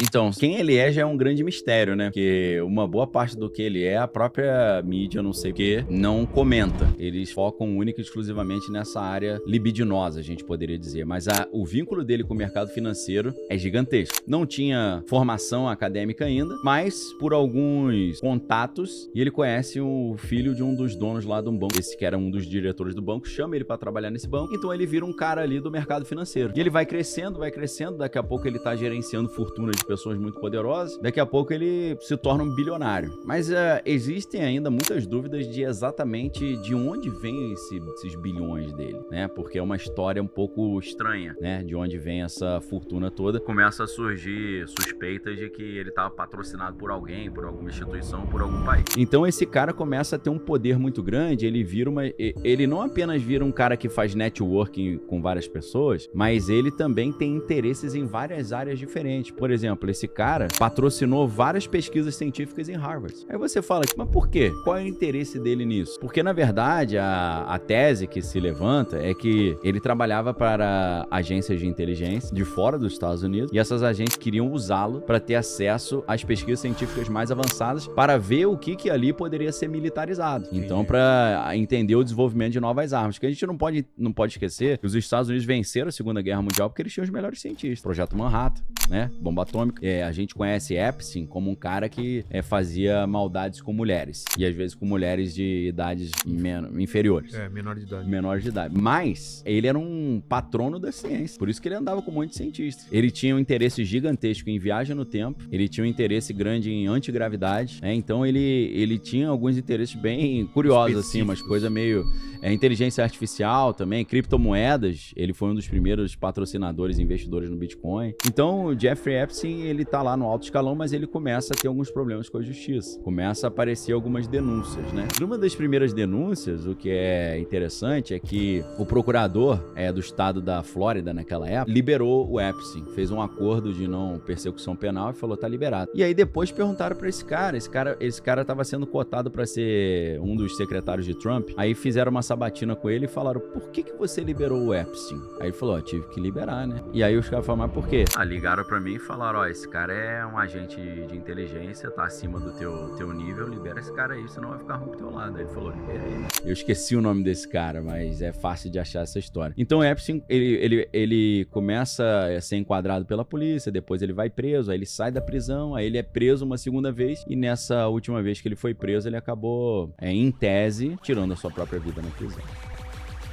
Então, quem ele é já é um grande mistério, né? Porque uma boa parte do que ele é, a própria mídia, não sei o que, não comenta. Eles focam única e exclusivamente nessa área libidinosa, a gente poderia dizer. Mas o vínculo dele com o mercado financeiro é gigantesco. Não tinha formação acadêmica ainda, mas por alguns contatos, e ele conhece o filho de um dos donos lá de um banco. Esse que era um dos diretores do banco, chama ele pra trabalhar nesse banco, então ele vira um cara ali do mercado financeiro. E ele vai crescendo, daqui a pouco ele tá gerenciando fortuna de pessoas muito poderosas, daqui a pouco ele se torna um bilionário. Mas existem ainda muitas dúvidas de exatamente de onde vem esses bilhões dele, né? Porque é uma história um pouco estranha, né? De onde vem essa fortuna toda. Começa a surgir suspeitas de que ele estava patrocinado por alguém, por alguma instituição, por algum país. Então esse cara começa a ter um poder muito grande, ele não apenas vira um cara que faz networking com várias pessoas, mas ele também tem interesses em várias áreas diferentes. Por exemplo, esse cara patrocinou várias pesquisas científicas em Harvard. Aí você fala, mas por quê? Qual é o interesse dele nisso? Porque, na verdade, a tese que se levanta é que ele trabalhava para agências de inteligência de fora dos Estados Unidos e essas agências queriam usá-lo para ter acesso às pesquisas científicas mais avançadas para ver o que ali poderia ser militarizado. Então, para entender o desenvolvimento de novas armas. Porque a gente não pode esquecer que os Estados Unidos venceram a Segunda Guerra Mundial porque eles tinham os melhores cientistas. Projeto Manhattan, né? Bomba atômica. A gente conhece Epstein como um cara que fazia maldades com mulheres. E às vezes com mulheres de idades inferiores. Menores de idade. Mas ele era um patrono da ciência. Por isso que ele andava com um monte de cientistas. Ele tinha um interesse gigantesco em viagem no tempo. Ele tinha um interesse grande em antigravidade. Então ele tinha alguns interesses bem curiosos, assim, umas coisas meio... inteligência artificial também, criptomoedas. Ele foi um dos primeiros patrocinadores e investidores no Bitcoin. Então, o Jeffrey Epstein, ele tá lá no alto escalão, mas ele começa a ter alguns problemas com a justiça. Começa a aparecer algumas denúncias, né? Numa das primeiras denúncias, o que é interessante é que o procurador do estado da Flórida, naquela época, liberou o Epstein. Fez um acordo de não persecução penal e falou, tá liberado. E aí depois perguntaram pra esse cara tava sendo cotado pra ser um dos secretários de Trump. Aí fizeram uma sabatina com ele e falaram, por que você liberou o Epstein? Aí ele falou, tive que liberar, né? E aí os caras falaram, mas por quê? Ligaram pra mim e falaram, esse cara é um agente de inteligência, tá acima do teu nível, libera esse cara aí, senão vai ficar ruim pro teu lado. Aí ele falou, liberei, né? Eu esqueci o nome desse cara, mas é fácil de achar essa história. Então o Epstein, ele começa a ser enquadrado pela polícia, depois ele vai preso, aí ele sai da prisão, aí ele é preso uma segunda vez, e nessa última vez que ele foi preso, ele acabou, em tese, tirando a sua própria vida na prisão.